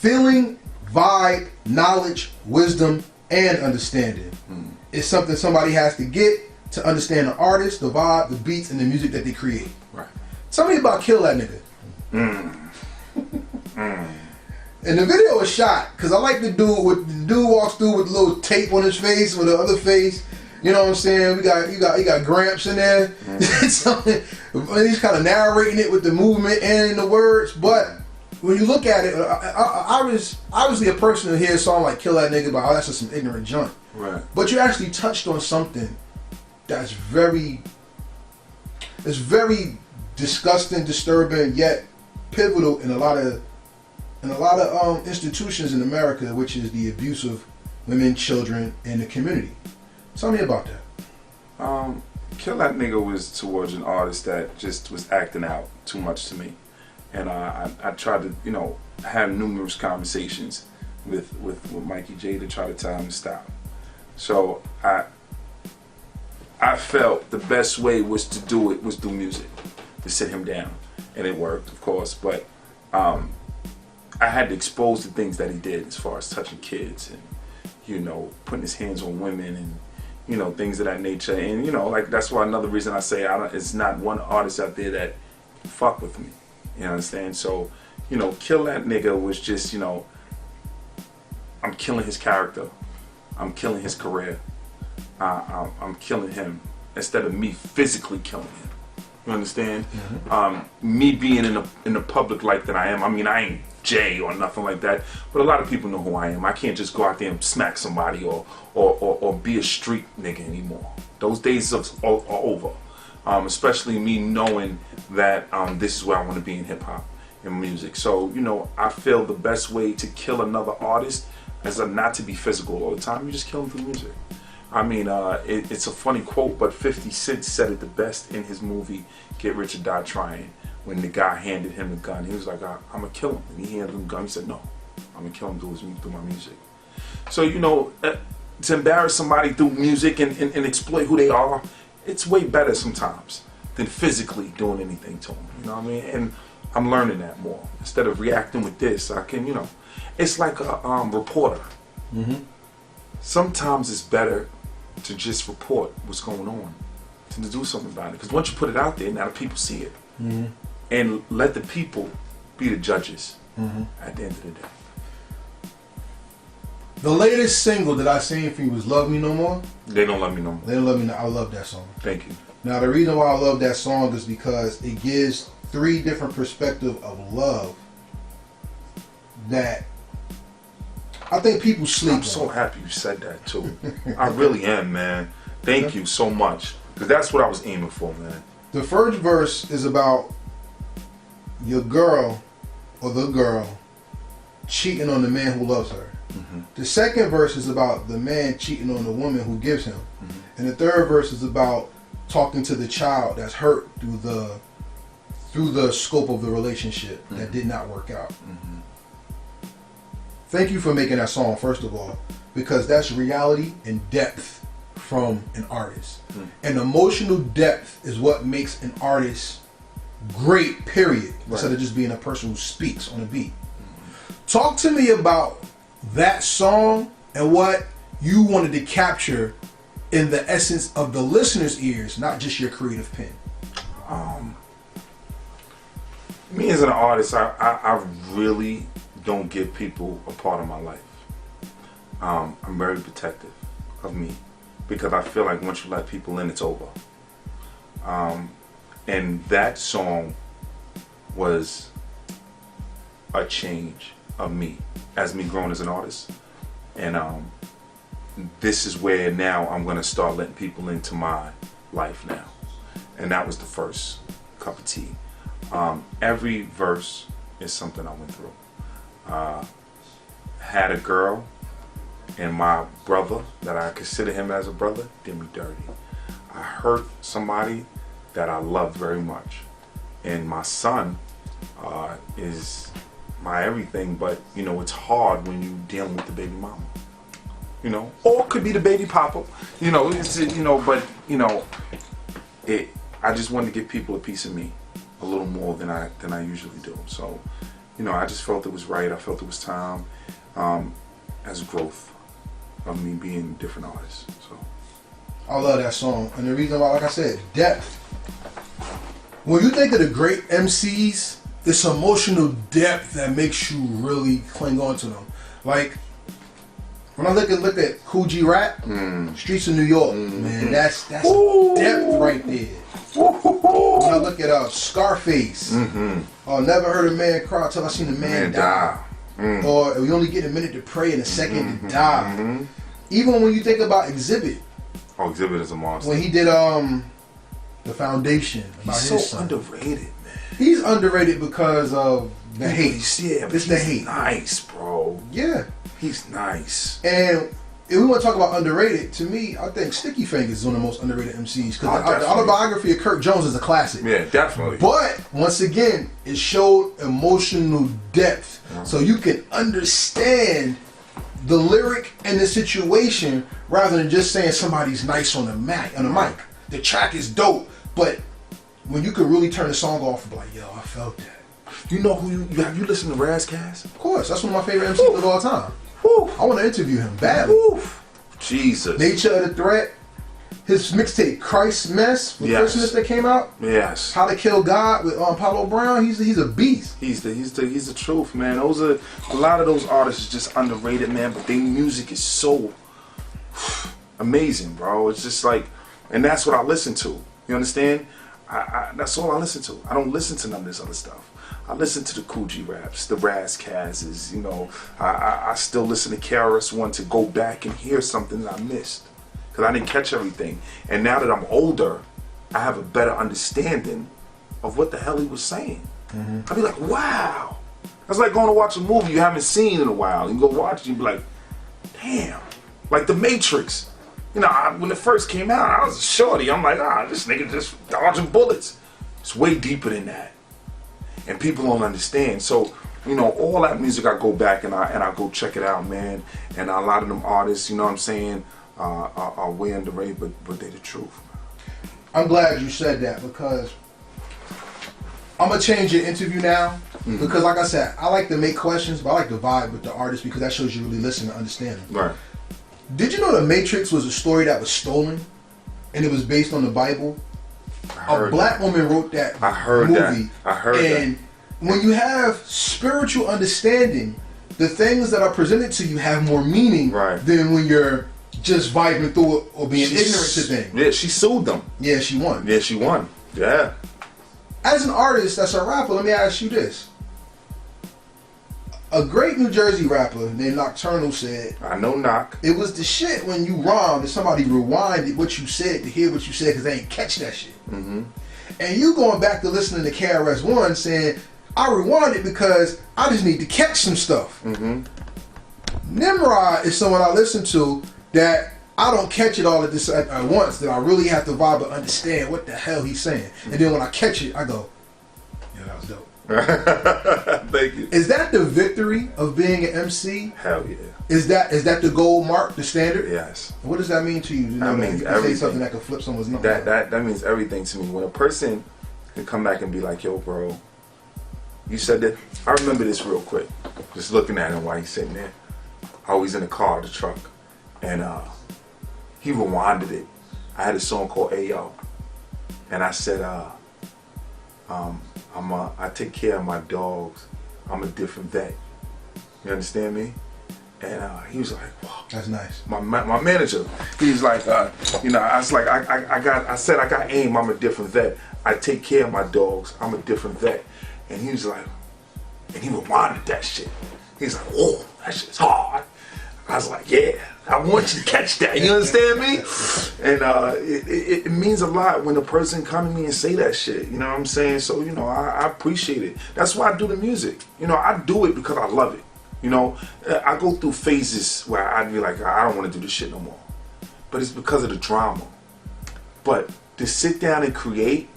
Feeling, vibe, knowledge, wisdom, and understanding. It's something somebody has to get to understand the artist, the vibe, the beats, and the music that they create. Right. Tell me about Kill That Nigga. And the video is shot because I like the dude walks through with a little tape on his face or the other face. You know what I'm saying? You got Gramps in there. He's kind of narrating it with the movement and in the words. But when you look at it, I was obviously a person who hears a song like "Kill That Nigga," but that's just some ignorant junk. Right. But you actually touched on something that's very disgusting, disturbing, yet pivotal in a lot of institutions in America, which is the abuse of women, children, and the community. Tell me about that. Kill That Nigga was towards an artist that just was acting out too much to me, and I tried to have numerous conversations with Mikey J to try to tell him to stop. So I felt the best way was to do it was do music, to sit him down, and it worked, of course. But I had to expose the things that he did as far as touching kids and putting his hands on women and things of that nature. And like that's why another reason I say it's not one artist out there that fuck with me. You understand? So Kill That Nigga was just I'm killing his character, I'm killing his career, I'm killing him instead of me physically killing him. You understand? Mm-hmm. Me being in the public light that I am. I mean, I ain't Jay or nothing like that, but a lot of people know who I am. I can't just go out there and smack somebody or be a street nigga anymore. Those days are over. Especially me knowing that this is where I want to be in hip hop and music. So I feel the best way to kill another artist is not to be physical all the time. You just kill them through music. I mean, it's a funny quote, but 50 Cent said it the best in his movie Get Rich or Die Trying. When the guy handed him the gun, he was like, I'm gonna kill him. And he handed him the gun. He said, no, I'm gonna kill him through my music. So, to embarrass somebody through music and exploit who they are, it's way better sometimes than physically doing anything to them. You know what I mean? And I'm learning that more. Instead of reacting with this, I can, it's like a reporter. Mm-hmm. Sometimes it's better to just report what's going on than to do something about it. Because once you put it out there, now the people see it. Mm-hmm. And let the people be the judges at the end of the day. The latest single that I seen for you was Love Me No More? They Don't Love Me No More. They Don't Love Me No More. I love that song. Thank you. Now the reason why I love that song is because it gives 3 different perspectives of love that I think people sleep on. I'm so happy you said that too. I really am, man. Thank you so much. Because that's what I was aiming for, man. The first verse is about your girl or the girl cheating on the man who loves her. Mm-hmm. The second verse is about the man cheating on the woman who gives him. Mm-hmm. And the third verse is about talking to the child that's hurt through the scope of the relationship that did not work out. Mm-hmm. Thank you for making that song, first of all, because that's reality and depth from an artist. Mm. And emotional depth is what makes an artist great, period, right, instead of just being a person who speaks on a beat. Mm-hmm. Talk to me about that song and what you wanted to capture in the essence of the listener's ears, not just your creative pen. Me as an artist, I really don't give people a part of my life. I'm very protective of me because I feel like once you let people in, it's over. And that song was a change of me as me growing as an artist. And this is where now I'm going to start letting people into my life now. And that was the first cup of tea. Every verse is something I went through. Had a girl, and my brother, that I consider him as a brother, did me dirty. I hurt somebody that I loved very much. And my son is my everything, but it's hard when you're dealing with the baby mama. Or it could be the baby papa. I just wanted to give people a piece of me, a little more than I usually do. So, you know, I just felt it was right. I felt it was time as growth of me being a different artist. So I love that song, and the reason why, like I said, depth. When you think of the great MCs, it's emotional depth that makes you really cling on to them. Like when I look at Cool G Rap, Streets of New York, man, that's depth right there. When I look at Scarface, never heard a man cry till I seen a man die. Or we only get a minute to pray and a second to die. Even when you think about Exhibit. Oh, Exhibit is a monster. When he did The Foundation. About He's his so son. Underrated, man. He's underrated because of the hate. Yeah, but it's the hate. Nice, bro. Yeah. He's nice. And if we want to talk about underrated, to me, I think Sticky Fingers is one of the most underrated MCs. Because the autobiography of Kirk Jones is a classic. Yeah, definitely. But, once again, it showed emotional depth. So you can understand the lyric and the situation rather than just saying somebody's nice on the mic. The track is dope, but when you could really turn the song off and be like, yo, I felt that. You know who have you listened to Razcast? Of course, that's one of my favorite MCs of all time. I want to interview him badly. Jesus. Nature of the Threat. His mixtape Christ's Mess for Christmas that came out. Yes. How to Kill God with Paulo Brown. He's a beast. He's the truth, man. Those are a lot of those artists are just underrated, man. But their music is so amazing, bro. It's just like, and that's what I listen to. You understand? That's all I listen to. I don't listen to none of this other stuff. I listen to the Cool G Raps, the Razcasts. You know, I still listen to KRS-One to go back and hear something that I missed. Because I didn't catch everything. And now that I'm older, I have a better understanding of what the hell he was saying. I'd be like, wow. That's like going to watch a movie you haven't seen in a while. You go watch it, you be like, damn. Like The Matrix. You know, when it first came out, I was a shorty. I'm like, this nigga just dodging bullets. It's way deeper than that. And people don't understand. So, you know, all that music, I go back and I go check it out, man. And a lot of them artists, you know what I'm saying, are way underrated, but they're the truth. I'm glad you said that because I'm gonna change your interview now because, like I said, I like to make questions, but I like to vibe with the artist because that shows you really listen and understand them. Right. Did you know The Matrix was a story that was stolen and it was based on the Bible? A black woman wrote that movie. I heard that. And when you have spiritual understanding, the things that are presented to you have more meaning than when you're just vibing through it or being ignorant to things. Yeah, she sued them. Yeah, she won. Yeah, she won. Yeah. As an artist that's a rapper, let me ask you this. A great New Jersey rapper named Nocturnal said, I know Knock. It was the shit when you rhymed and somebody rewinded what you said to hear what you said because they ain't catch that shit. And you going back to listening to KRS-One saying, I rewind it because I just need to catch some stuff. Nymrod is someone I listen to that I don't catch it all at once, that I really have to vibe and understand what the hell he's saying. And then when I catch it, I go, yeah, that was dope. Thank you. Is that the victory of being an MC? Hell yeah. Is that the gold mark, the standard? Yes. What does that mean to you? That means you everything. say something that could flip someone's number. That means everything to me. When a person can come back and be like, yo, bro, you said that. I remember this real quick. Just looking at him while he's sitting there. Always in the car, the truck. And he rewinded it. I had a song called Ayo. And I said, I take care of my dogs. I'm a different vet. You understand me? And he was like, wow. That's nice. My manager, he was like, you know, I was like, I said I got aim, I'm a different vet. I take care of my dogs, I'm a different vet. And he was like, and he rewinded that shit. He's like, whoa, that shit's hard. I was like, yeah, I want you to catch that. You understand me? And it means a lot when a person come to me and say that shit. You know what I'm saying? So, you know, I appreciate it. That's why I do the music. You know, I do it because I love it. You know, I go through phases where I'd be like, I don't want to do this shit no more. But it's because of the drama. But to sit down and create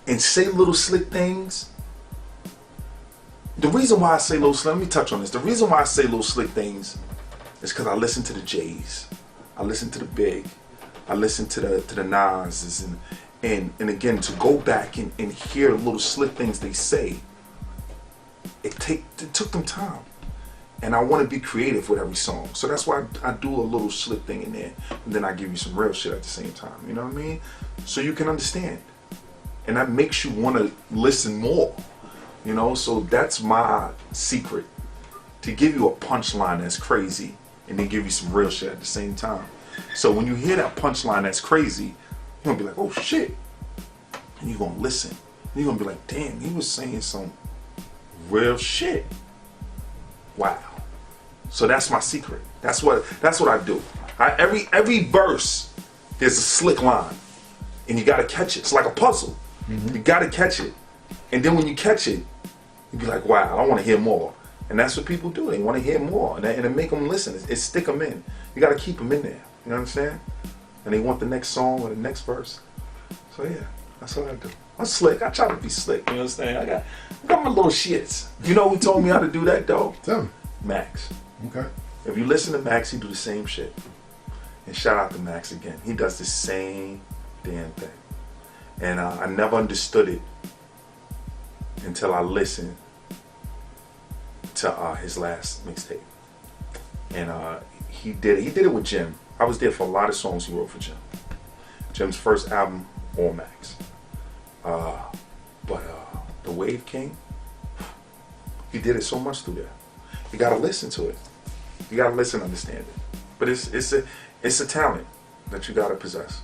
and say little slick things. The reason why I say little slick, let me touch on this. The reason why I say little slick things is because I listen to the Jays. I listen to the Big. I listen to the Nas's. And again, to go back and hear little slick things they say, took them time. And I want to be creative with every song. So that's why I do a little slick thing in there. And then I give you some real shit at the same time. You know what I mean? So you can understand. And that makes you want to listen more. You know, so that's my secret. To give you a punchline that's crazy and then give you some real shit at the same time. So when you hear that punchline that's crazy, you're going to be like, oh shit. And you're going to listen. And you're going to be like, damn, he was saying some real shit. Wow. So that's my secret. That's what I do. Every verse, there's a slick line. And you got to catch it. It's like a puzzle. You got to catch it. And then when you catch it, you be like, wow, I want to hear more. And that's what people do. They want to hear more. And it make them listen. It stick them in. You got to keep them in there. You know what I'm saying? And they want the next song or the next verse. So yeah, that's what I do. I'm slick. I try to be slick. You know what I'm saying? I got my little shits. You know who told me how to do that though? Tell me. Max. Okay. If you listen to Max, he do the same shit. And shout out to Max again. He does the same damn thing. And I never understood it until I listened to his last mixtape. And he did it with Jim. I was there for a lot of songs he wrote for Jim. Jim's first album, all Max. But The Wave King, he did it so much through there. You gotta listen to it. You gotta listen, understand it. But it's a talent that you gotta possess.